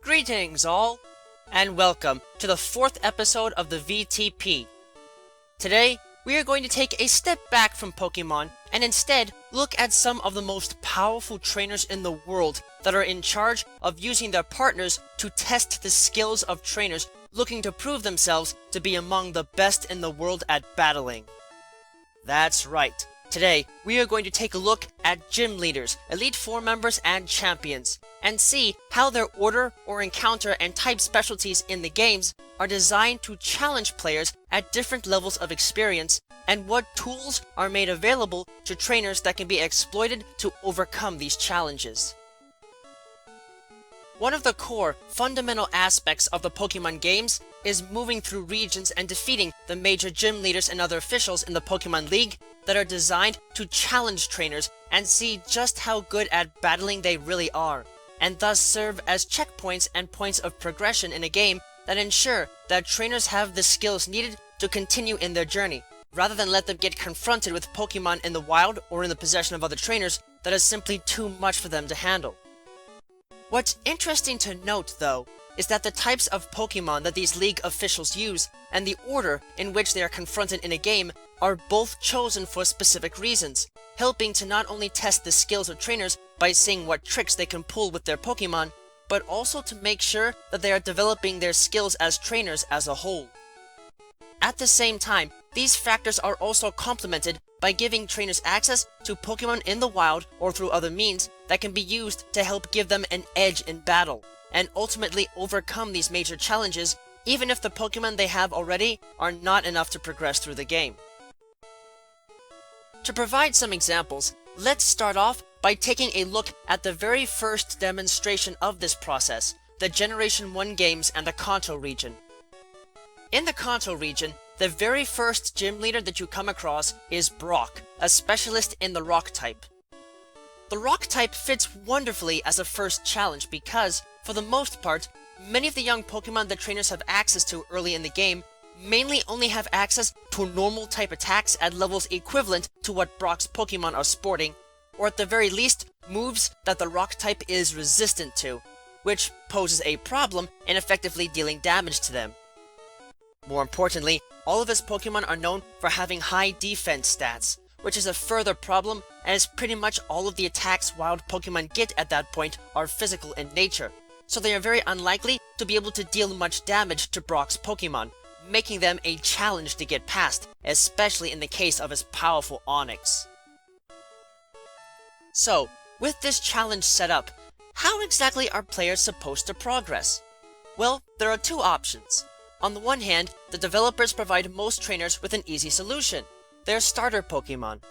Greetings all, and welcome to the 4th episode of the V.T.P. Today, we are going to take a step back from Pokémon and instead look at some of the most powerful trainers in the world that are in charge of using their partners to test the skills of trainers looking to prove themselves to be among the best in the world at battling. That's right. Today, we are going to take a look at gym leaders, Elite Four members, and champions, and see how their order or encounter and type specialties in the games are designed to challenge players at different levels of experience, and what tools are made available to trainers that can be exploited to overcome these challenges. One of the core, fundamental aspects of the Pokémon games is moving through regions and defeating the major gym leaders and other officials in the Pokémon League that are designed to challenge trainers and see just how good at battling they really are, and thus serve as checkpoints and points of progression in a game that ensure that trainers have the skills needed to continue in their journey, rather than let them get confronted with Pokémon in the wild or in the possession of other trainers that is simply too much for them to handle. What's interesting to note, though, is that the types of Pokémon that these League officials use and the order in which they are confronted in a game are both chosen for specific reasons, helping to not only test the skills of trainers by seeing what tricks they can pull with their Pokémon, but also to make sure that they are developing their skills as trainers as a whole. At the same time, these factors are also complemented by giving trainers access to Pokémon in the wild or through other means that can be used to help give them an edge in battle, and ultimately overcome these major challenges, even if the Pokémon they have already are not enough to progress through the game. To provide some examples, let's start off by taking a look at the very first demonstration of this process, the Generation 1 games and the Kanto region. In the Kanto region, the very first gym leader that you come across is Brock, a specialist in the Rock type. The Rock type fits wonderfully as a first challenge because, for the most part, many of the young Pokémon that trainers have access to early in the game mainly only have access to normal type attacks at levels equivalent to what Brock's Pokémon are sporting, or at the very least, moves that the Rock type is resistant to, which poses a problem in effectively dealing damage to them. More importantly, all of his Pokémon are known for having high defense stats, which is a further problem as pretty much all of the attacks wild Pokémon get at that point are physical in nature, so they are very unlikely to be able to deal much damage to Brock's Pokémon, making them a challenge to get past, especially in the case of his powerful Onix. So, with this challenge set up, how exactly are players supposed to progress? Well, there are two options. On the one hand, the developers provide most trainers with an easy solution, their starter Pokémon.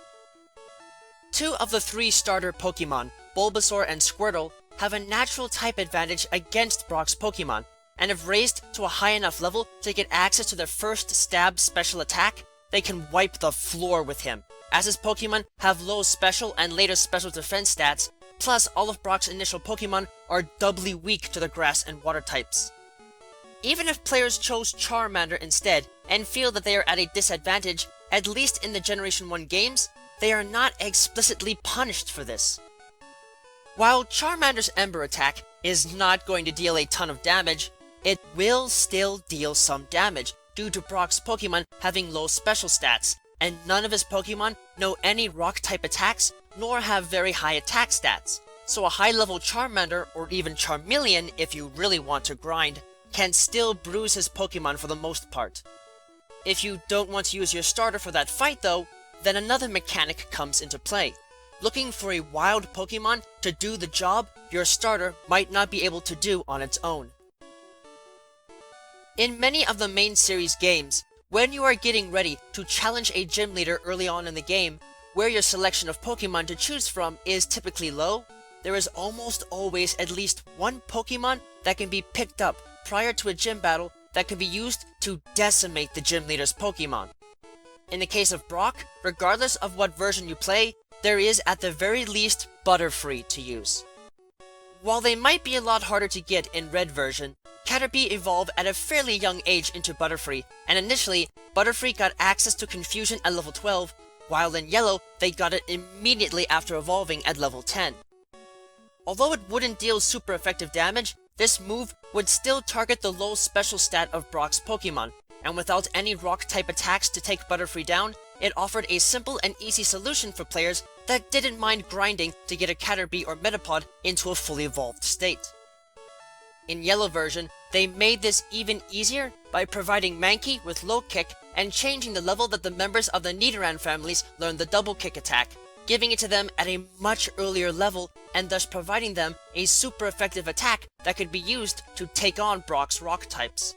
Two of the three starter Pokémon, Bulbasaur and Squirtle, have a natural type advantage against Brock's Pokémon, and if raised to a high enough level to get access to their first stab special attack, they can wipe the floor with him, as his Pokémon have low special and later special defense stats, plus all of Brock's initial Pokémon are doubly weak to the grass and water types. Even if players chose Charmander instead, and feel that they are at a disadvantage, at least in the Generation 1 games, they are not explicitly punished for this. While Charmander's Ember attack is not going to deal a ton of damage, it will still deal some damage due to Brock's Pokémon having low special stats, and none of his Pokémon know any rock-type attacks nor have very high attack stats, so a high-level Charmander, or even Charmeleon if you really want to grind, can still bruise his Pokémon for the most part. If you don't want to use your starter for that fight though, then another mechanic comes into play. Looking for a wild Pokémon to do the job your starter might not be able to do on its own. In many of the main series games, when you are getting ready to challenge a gym leader early on in the game, where your selection of Pokémon to choose from is typically low, there is almost always at least one Pokémon that can be picked up prior to a gym battle that can be used to decimate the gym leader's Pokémon. In the case of Brock, regardless of what version you play, there is at the very least Butterfree to use. While they might be a lot harder to get in Red version, Caterpie evolved at a fairly young age into Butterfree, and initially, Butterfree got access to Confusion at level 12, while in Yellow, they got it immediately after evolving at level 10. Although it wouldn't deal super effective damage, this move would still target the low special stat of Brock's Pokemon, and without any rock-type attacks to take Butterfree down, it offered a simple and easy solution for players that didn't mind grinding to get a Caterpie or Metapod into a fully evolved state. In Yellow version, they made this even easier by providing Mankey with low kick and changing the level that the members of the Nidoran families learn the double kick attack, giving it to them at a much earlier level and thus providing them a super effective attack that could be used to take on Brock's rock types.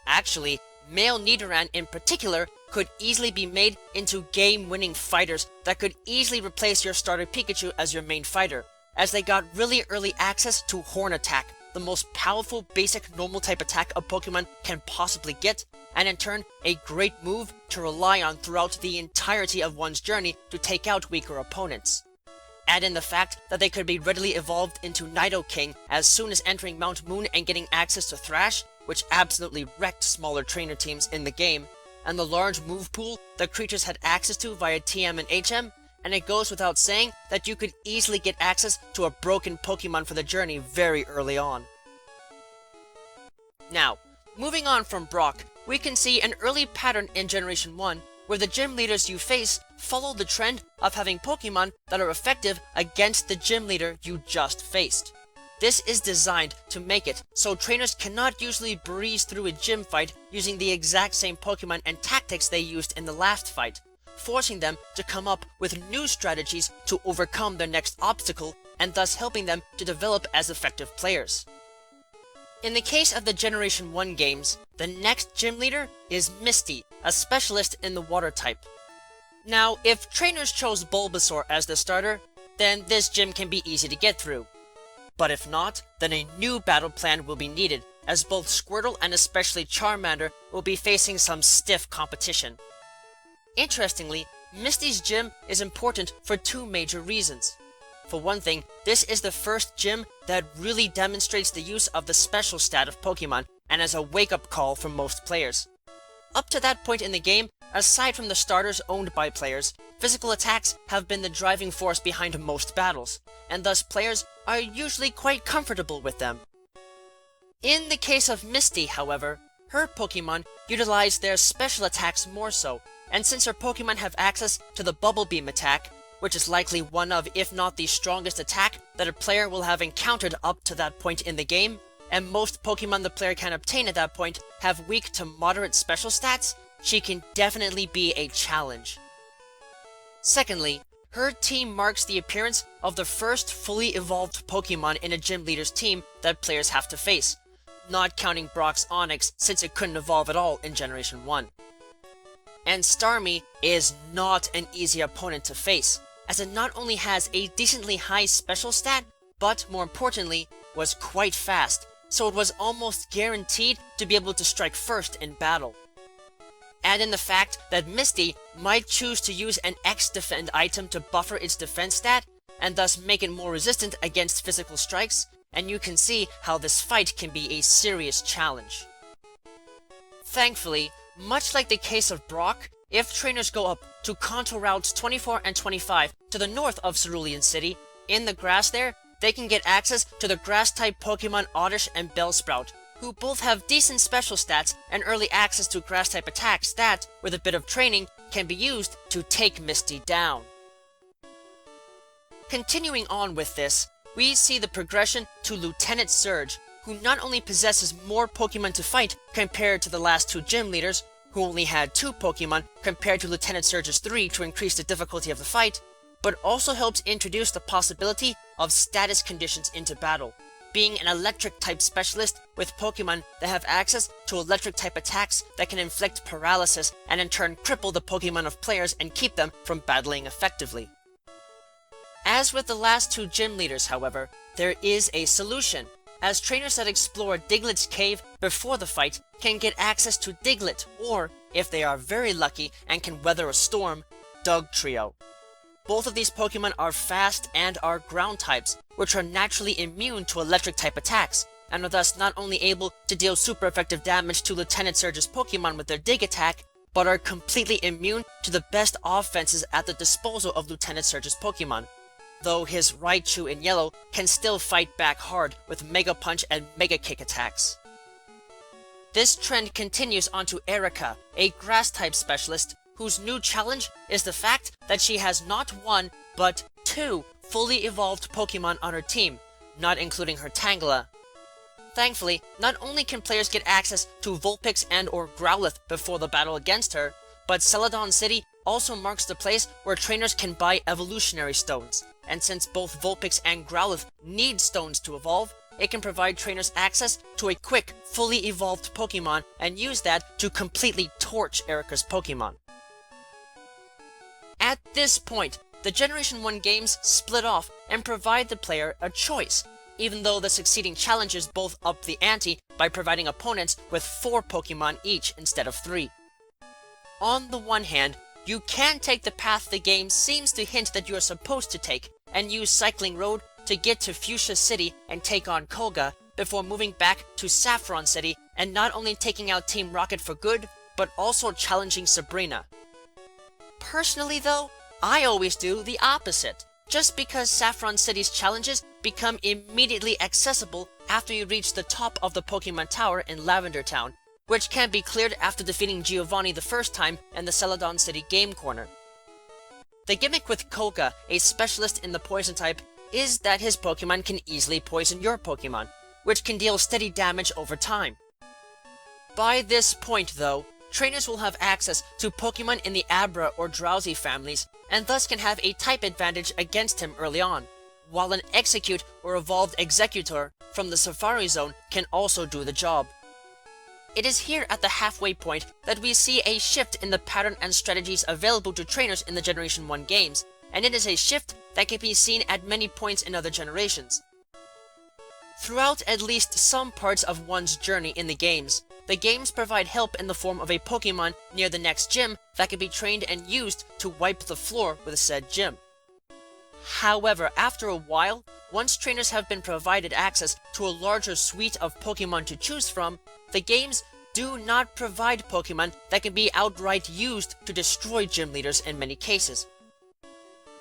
Actually, male Nidoran in particular could easily be made into game-winning fighters that could easily replace your starter Pikachu as your main fighter, as they got really early access to Horn Attack, the most powerful basic normal type attack a Pokemon can possibly get, and in turn, a great move to rely on throughout the entirety of one's journey to take out weaker opponents. Add in the fact that they could be readily evolved into Nidoking as soon as entering Mount Moon and getting access to Thrash, which absolutely wrecked smaller trainer teams in the game, and the large move pool that creatures had access to via TM and HM, and it goes without saying that you could easily get access to a broken Pokemon for the journey very early on. Now, moving on from Brock, we can see an early pattern in Generation 1 where the gym leaders you face follow the trend of having Pokemon that are effective against the gym leader you just faced. This is designed to make it so trainers cannot usually breeze through a gym fight using the exact same Pokemon and tactics they used in the last fight, forcing them to come up with new strategies to overcome their next obstacle and thus helping them to develop as effective players. In the case of the Generation 1 games, the next gym leader is Misty, a specialist in the water type. Now, if trainers chose Bulbasaur as the starter, then this gym can be easy to get through. But if not, then a new battle plan will be needed, as both Squirtle and especially Charmander will be facing some stiff competition. Interestingly, Misty's gym is important for two major reasons. For one thing, this is the first gym that really demonstrates the use of the special stat of Pokemon, and as a wake-up call for most players. Up to that point in the game, aside from the starters owned by players, physical attacks have been the driving force behind most battles, and thus players are usually quite comfortable with them. In the case of Misty, however, her Pokemon utilize their special attacks more so, and since her Pokemon have access to the Bubble Beam attack, which is likely one of, if not the strongest attack that a player will have encountered up to that point in the game, and most Pokemon the player can obtain at that point have weak to moderate special stats, she can definitely be a challenge. Secondly, her team marks the appearance of the first fully evolved Pokemon in a gym leader's team that players have to face, not counting Brock's Onix since it couldn't evolve at all in Generation 1. And Starmie is not an easy opponent to face, as it not only has a decently high special stat, but more importantly, was quite fast, so it was almost guaranteed to be able to strike first in battle. Add in the fact that Misty might choose to use an X-Defend item to buffer its defense stat, and thus make it more resistant against physical strikes, and you can see how this fight can be a serious challenge. Thankfully, much like the case of Brock, if trainers go up to Kanto Routes 24 and 25 to the north of Cerulean City, in the grass there, they can get access to the grass-type Pokemon Oddish and Bellsprout, who both have decent special stats and early access to grass-type attacks that, with a bit of training, can be used to take Misty down. Continuing on with this, we see the progression to Lieutenant Surge, who not only possesses more Pokemon to fight compared to the last two gym leaders, who only had 2 Pokemon compared to Lieutenant Surge's 3 to increase the difficulty of the fight, but also helps introduce the possibility of status conditions into battle, being an electric-type specialist with Pokemon that have access to electric-type attacks that can inflict paralysis and in turn cripple the Pokemon of players and keep them from battling effectively. As with the last 2 gym leaders, however, there is a solution, as trainers that explore Diglett's cave before the fight can get access to Diglett, or, if they are very lucky and can weather a storm, Dugtrio. Both of these Pokemon are fast and are ground types, which are naturally immune to electric type attacks, and are thus not only able to deal super effective damage to Lieutenant Surge's Pokemon with their Dig attack, but are completely immune to the best offenses at the disposal of Lieutenant Surge's Pokemon. though his Raichu in yellow can still fight back hard with Mega Punch and Mega Kick attacks. This trend continues onto Erica, a Grass-type specialist, whose new challenge is the fact that she has not one, but two fully evolved Pokemon on her team, not including her Tangela. Thankfully, not only can players get access to Vulpix and or Growlithe before the battle against her, but Celadon City also marks the place where trainers can buy evolutionary stones, and since both Vulpix and Growlithe need stones to evolve, it can provide trainers access to a quick, fully evolved Pokemon and use that to completely torch Erica's Pokemon. At this point, the Generation 1 games split off and provide the player a choice, even though the succeeding challenges both up the ante by providing opponents with 4 Pokemon each instead of 3. On the one hand, you can take the path the game seems to hint that you are supposed to take, and use Cycling Road to get to Fuchsia City and take on Koga, before moving back to Saffron City and not only taking out Team Rocket for good, but also challenging Sabrina. Personally though, I always do the opposite, just because Saffron City's challenges become immediately accessible after you reach the top of the Pokemon Tower in Lavender Town, which can be cleared after defeating Giovanni the first time in the Celadon City Game Corner. The gimmick with Koga, a specialist in the Poison type, is that his Pokemon can easily poison your Pokemon, which can deal steady damage over time. By this point though, trainers will have access to Pokemon in the Abra or Drowsy families, and thus can have a type advantage against him early on, while an Execute or Evolved Executor from the Safari Zone can also do the job. It is here at the halfway point that we see a shift in the pattern and strategies available to trainers in the Generation 1 games, and it is a shift that can be seen at many points in other generations. Throughout at least some parts of one's journey in the games provide help in the form of a Pokemon near the next gym that can be trained and used to wipe the floor with said gym. However, after a while, once trainers have been provided access to a larger suite of Pokemon to choose from, the games do not provide Pokemon that can be outright used to destroy gym leaders in many cases.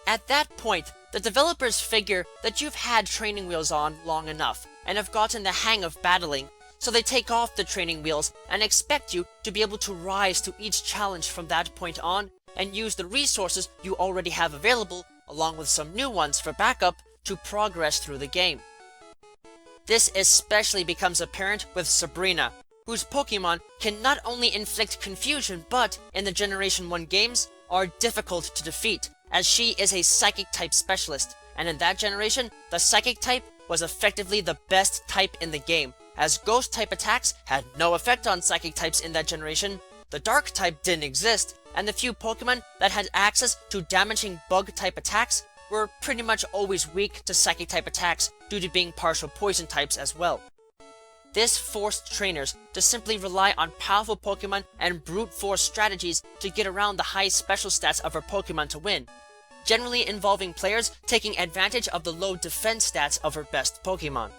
At that point, the developers figure that you've had training wheels on long enough and have gotten the hang of battling, so they take off the training wheels and expect you to be able to rise to each challenge from that point on and use the resources you already have available, along with some new ones for backup, to progress through the game. This especially becomes apparent with Sabrina, whose Pokemon can not only inflict confusion but, in the Generation 1 games, are difficult to defeat, as she is a Psychic-type specialist, and in that generation, the Psychic-type was effectively the best type in the game, as Ghost-type attacks had no effect on Psychic-types in that generation, the Dark-type didn't exist, and the few Pokemon that had access to damaging Bug-type attacks were pretty much always weak to Psychic-type attacks due to being partial Poison types as well. This forced trainers to simply rely on powerful Pokemon and brute force strategies to get around the high special stats of her Pokemon to win, generally involving players taking advantage of the low defense stats of her best Pokemon.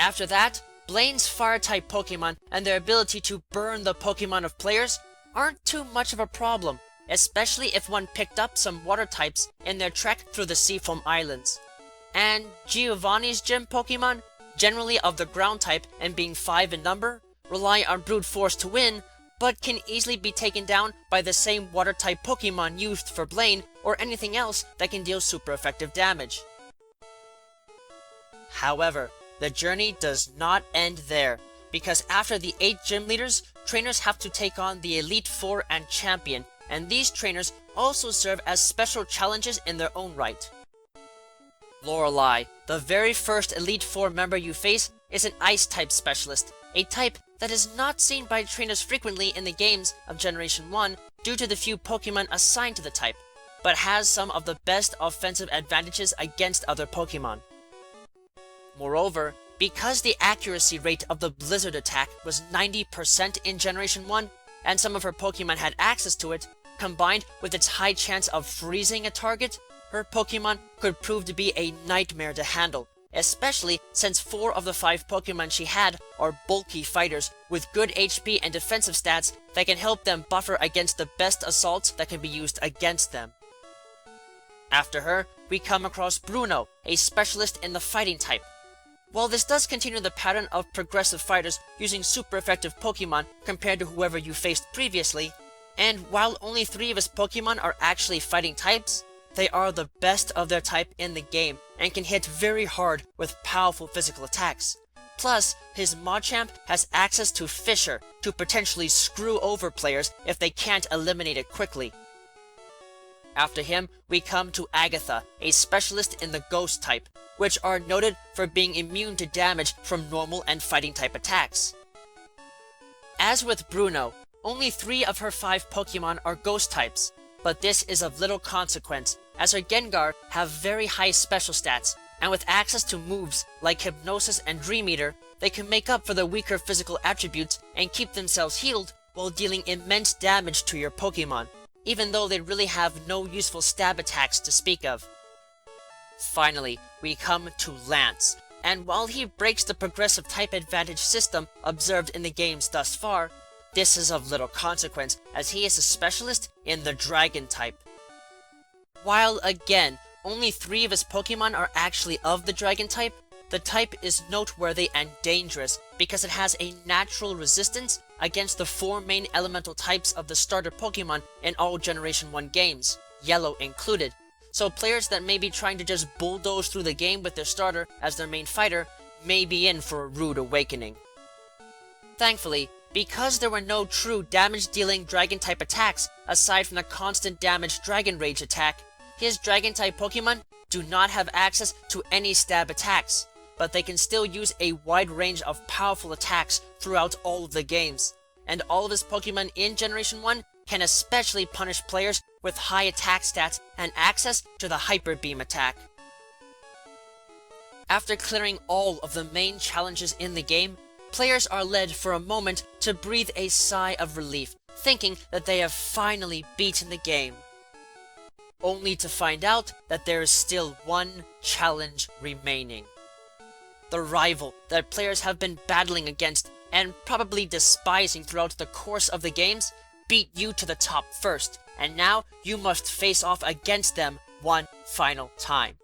After that, Blaine's Fire-type Pokemon and their ability to burn the Pokemon of players aren't too much of a problem, especially if one picked up some Water types in their trek through the Seafoam Islands. And Giovanni's gym Pokemon, generally of the Ground type and being 5 in number, rely on brute force to win, but can easily be taken down by the same Water type Pokemon used for Blaine or anything else that can deal super effective damage. However, the journey does not end there, because after the 8 gym leaders, trainers have to take on the Elite Four and Champion, and these trainers also serve as special challenges in their own right. Lorelei, the very first Elite Four member you face, is an Ice-type specialist, a type that is not seen by trainers frequently in the games of Generation 1 due to the few Pokemon assigned to the type, but has some of the best offensive advantages against other Pokemon. Moreover, because the accuracy rate of the Blizzard attack was 90% in Generation 1, and some of her Pokemon had access to it, combined with its high chance of freezing a target, her Pokemon could prove to be a nightmare to handle, especially since 4 of the 5 Pokemon she had are bulky fighters with good HP and defensive stats that can help them buffer against the best assaults that can be used against them. After her, we come across Bruno, a specialist in the fighting type. While this does continue the pattern of progressive fighters using super effective Pokemon compared to whoever you faced previously, and while only 3 of his Pokemon are actually fighting types, they are the best of their type in the game and can hit very hard with powerful physical attacks. Plus, his Machamp has access to Fissure to potentially screw over players if they can't eliminate it quickly. After him, we come to Agatha, a specialist in the Ghost type, which are noted for being immune to damage from normal and fighting type attacks. As with Bruno, only 3 of her 5 Pokemon are Ghost types, but this is of little consequence, as her Gengar have very high special stats, and with access to moves like Hypnosis and Dream Eater, they can make up for their weaker physical attributes and keep themselves healed while dealing immense damage to your Pokemon, even though they really have no useful stab attacks to speak of. Finally, we come to Lance, and while he breaks the progressive type advantage system observed in the games thus far, this is of little consequence as he is a specialist in the Dragon type. While again, only 3 of his Pokemon are actually of the Dragon type, the type is noteworthy and dangerous because it has a natural resistance against the 4 main elemental types of the starter Pokemon in all Generation 1 games, Yellow included, so players that may be trying to just bulldoze through the game with their starter as their main fighter may be in for a rude awakening. Thankfully, because there were no true damage-dealing Dragon-type attacks aside from the constant damage Dragon Rage attack, his Dragon-type Pokemon do not have access to any stab attacks, but they can still use a wide range of powerful attacks throughout all of the games, and all of his Pokemon in Generation 1 can especially punish players with high attack stats and access to the Hyper Beam attack. After clearing all of the main challenges in the game, players are led for a moment to breathe a sigh of relief, thinking that they have finally beaten the game. Only to find out that there is still one challenge remaining. The rival that players have been battling against and probably despising throughout the course of the games beat you to the top first, and now you must face off against them one final time.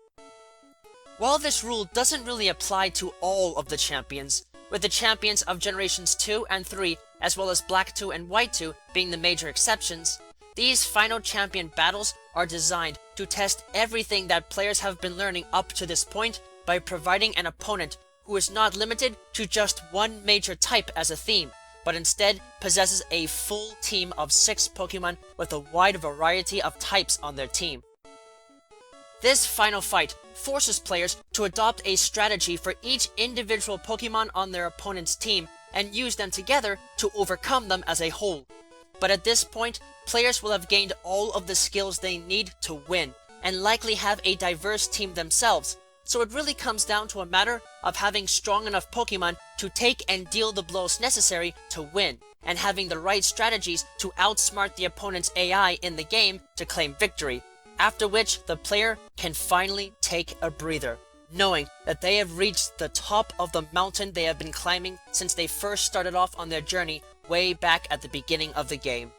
While this rule doesn't really apply to all of the champions, with the champions of Generations 2 and 3, as well as Black 2 and White 2 being the major exceptions, these final champion battles are designed to test everything that players have been learning up to this point by providing an opponent who is not limited to just one major type as a theme, but instead possesses a full team of 6 Pokemon with a wide variety of types on their team. This final fight forces players to adopt a strategy for each individual Pokemon on their opponent's team and use them together to overcome them as a whole. But at this point, players will have gained all of the skills they need to win, and likely have a diverse team themselves, so it really comes down to a matter of having strong enough Pokemon to take and deal the blows necessary to win, and having the right strategies to outsmart the opponent's AI in the game to claim victory, after which the player can finally take a breather, knowing that they have reached the top of the mountain they have been climbing since they first started off on their journey way back at the beginning of the game.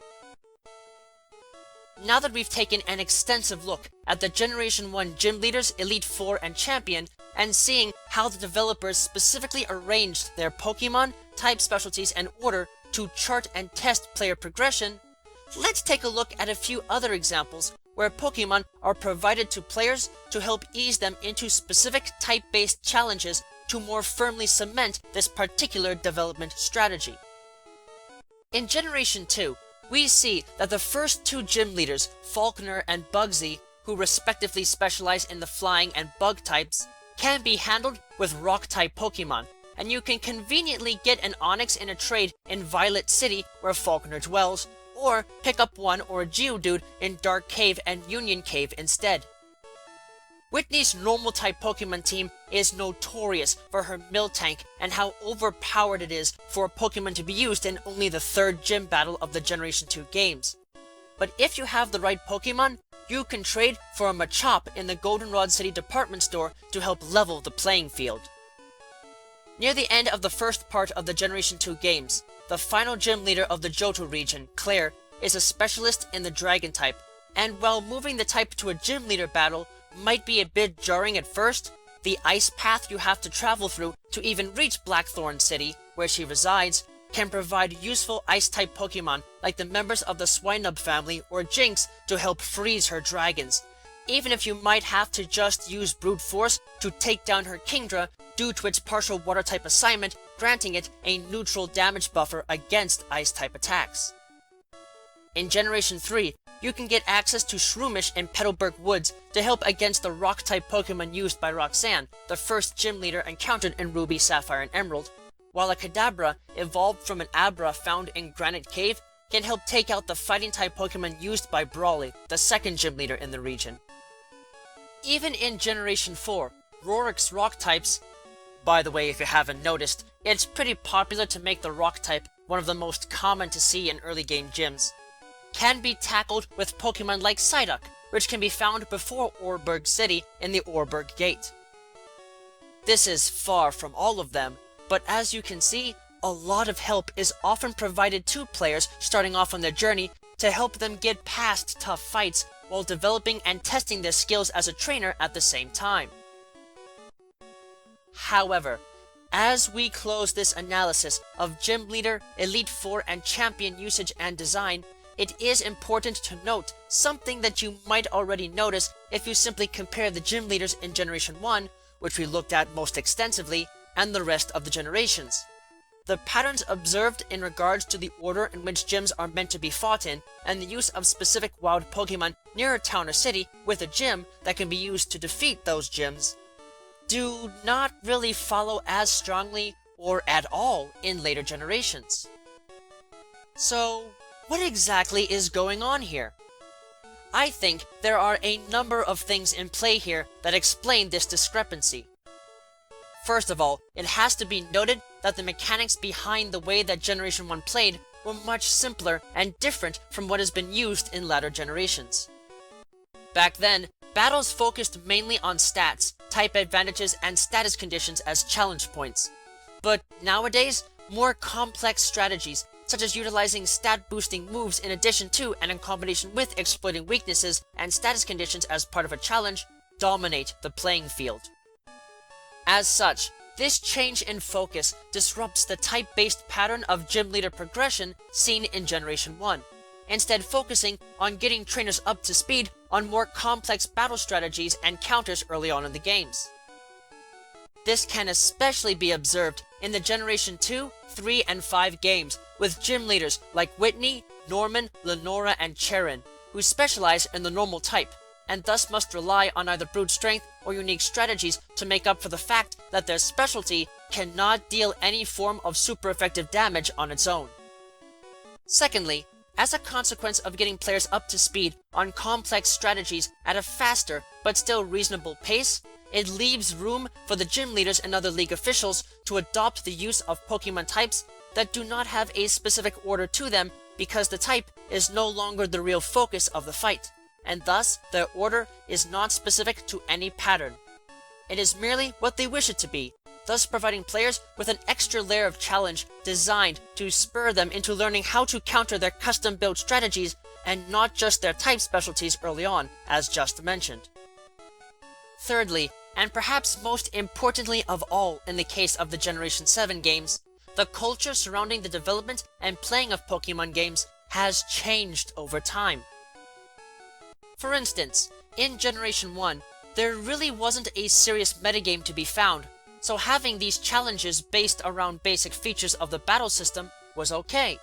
Now that we've taken an extensive look at the Generation 1 Gym Leaders, Elite Four, and Champion, and seeing how the developers specifically arranged their Pokemon, type specialties, and order to chart and test player progression, let's take a look at a few other examples where Pokemon are provided to players to help ease them into specific type-based challenges to more firmly cement this particular development strategy. In Generation 2, we see that the first 2 gym leaders, Falconer and Bugsy, who respectively specialize in the flying and bug types, can be handled with rock-type Pokemon, and you can conveniently get an Onix in a trade in Violet City where Falconer dwells, or pick up one or a Geodude in Dark Cave and Union Cave instead. Whitney's normal-type Pokemon team is notorious for her Miltank and how overpowered it is for a Pokemon to be used in only the 3rd gym battle of the Generation 2 games. But if you have the right Pokemon, you can trade for a Machop in the Goldenrod City department store to help level the playing field. Near the end of the first part of the Generation 2 games, the final gym leader of the Johto region, Claire, is a specialist in the Dragon type, and while moving the type to a gym leader battle might be a bit jarring at first, the ice path you have to travel through to even reach Blackthorn City, where she resides, can provide useful ice-type Pokemon like the members of the Swinub family or Jinx to help freeze her dragons, even if you might have to just use brute force to take down her Kingdra due to its partial water-type assignment, granting it a neutral damage buffer against ice-type attacks. In Generation 3, you can get access to Shroomish in Petalburg Woods to help against the rock-type Pokemon used by Roxanne, the first gym leader encountered in Ruby, Sapphire, and Emerald, while a Kadabra, evolved from an Abra found in Granite Cave, can help take out the fighting-type Pokemon used by Brawly, the second gym leader in the region. Even in Generation 4, Rorik's rock types, by the way if you haven't noticed, it's pretty popular to make the rock type one of the most common to see in early game gyms, can be tackled with Pokemon like Psyduck, which can be found before Orberg City in the Orberg Gate. This is far from all of them, but as you can see, a lot of help is often provided to players starting off on their journey to help them get past tough fights while developing and testing their skills as a trainer at the same time. However, as we close this analysis of Gym Leader, Elite Four, and Champion usage and design, it is important to note something that you might already notice if you simply compare the Gym Leaders in Generation 1, which we looked at most extensively, and the rest of the generations. The patterns observed in regards to the order in which gyms are meant to be fought in, and the use of specific wild Pokemon near a town or city with a gym that can be used to defeat those gyms, do not really follow as strongly or at all in later generations. So, what exactly is going on here? I think there are a number of things in play here that explain this discrepancy. First of all, it has to be noted that the mechanics behind the way that Generation 1 played were much simpler and different from what has been used in latter generations. Back then, battles focused mainly on stats, type advantages, and status conditions as challenge points. But nowadays, more complex strategies, such as utilizing stat-boosting moves in addition to and in combination with exploiting weaknesses and status conditions as part of a challenge, dominate the playing field. As such, this change in focus disrupts the type-based pattern of gym leader progression seen in Generation 1, instead focusing on getting trainers up to speed on more complex battle strategies and counters early on in the games. This can especially be observed in the Generation 2, 3, and 5 games with gym leaders like Whitney, Norman, Lenora, and Charon, who specialize in the normal type, and thus must rely on either brute strength or unique strategies to make up for the fact that their specialty cannot deal any form of super effective damage on its own. Secondly, as a consequence of getting players up to speed on complex strategies at a faster but still reasonable pace, it leaves room for the gym leaders and other league officials to adopt the use of Pokemon types that do not have a specific order to them because the type is no longer the real focus of the fight, and thus their order is not specific to any pattern. It is merely what they wish it to be, thus providing players with an extra layer of challenge designed to spur them into learning how to counter their custom-built strategies and not just their type specialties early on, as just mentioned. Thirdly, and perhaps most importantly of all in the case of the Generation 7 games, the culture surrounding the development and playing of Pokemon games has changed over time. For instance, in Generation 1, there really wasn't a serious metagame to be found, so having these challenges based around basic features of the battle system was okay.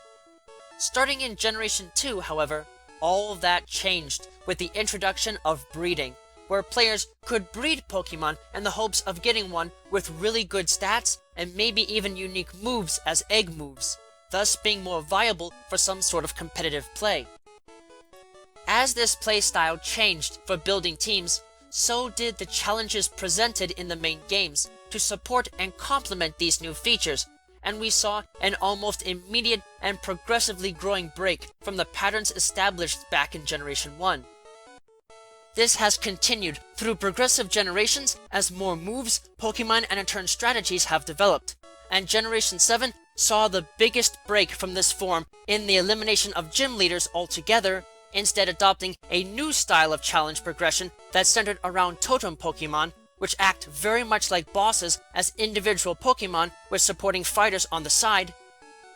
Starting in Generation 2, however, all of that changed with the introduction of breeding, where players could breed Pokemon in the hopes of getting one with really good stats and maybe even unique moves as egg moves, thus being more viable for some sort of competitive play. As this playstyle changed for building teams, so did the challenges presented in the main games to support and complement these new features, and we saw an almost immediate and progressively growing break from the patterns established back in Generation 1. This has continued through progressive generations as more moves, Pokemon, and in turn strategies have developed, and Generation 7 saw the biggest break from this form in the elimination of gym leaders altogether instead adopting a new style of challenge progression that's centered around totem Pokemon, which act very much like bosses as individual Pokemon with supporting fighters on the side,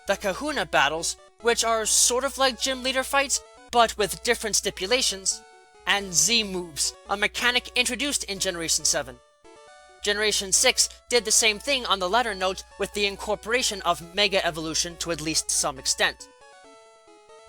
the Kahuna battles, which are sort of like gym leader fights, but with different stipulations, and Z-moves, a mechanic introduced in Generation 7. Generation 6 did the same thing on the latter note with the incorporation of Mega Evolution to at least some extent.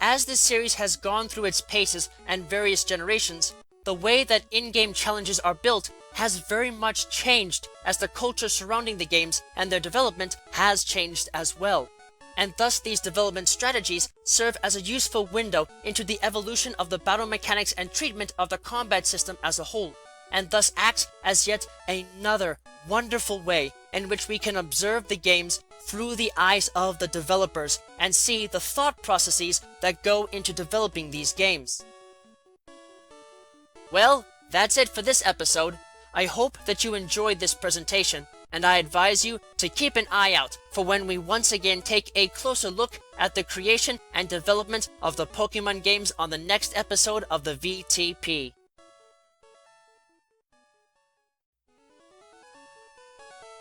As this series has gone through its paces and various generations, the way that in-game challenges are built has very much changed as the culture surrounding the games and their development has changed as well. And thus these development strategies serve as a useful window into the evolution of the battle mechanics and treatment of the combat system as a whole, and thus acts as yet another wonderful way in which we can observe the games through the eyes of the developers and see the thought processes that go into developing these games. Well, that's it for this episode. I hope that you enjoyed this presentation, and I advise you to keep an eye out for when we once again take a closer look at the creation and development of the Pokemon games on the next episode of the V.T.P.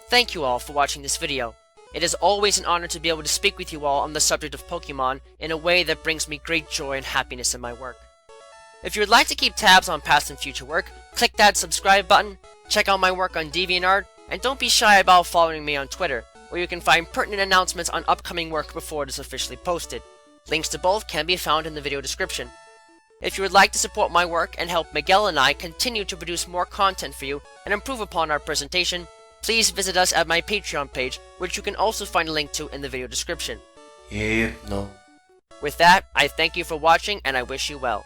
Thank you all for watching this video. It is always an honor to be able to speak with you all on the subject of Pokemon in a way that brings me great joy and happiness in my work. If you would like to keep tabs on past and future work, click that subscribe button, check out my work on DeviantArt, and don't be shy about following me on Twitter, where you can find pertinent announcements on upcoming work before it is officially posted. Links to both can be found in the video description. If you would like to support my work and help Miguel and I continue to produce more content for you and improve upon our presentation, please visit us at my Patreon page, which you can also find a link to in the video description. Yeah, no. With that, I thank you for watching and I wish you well.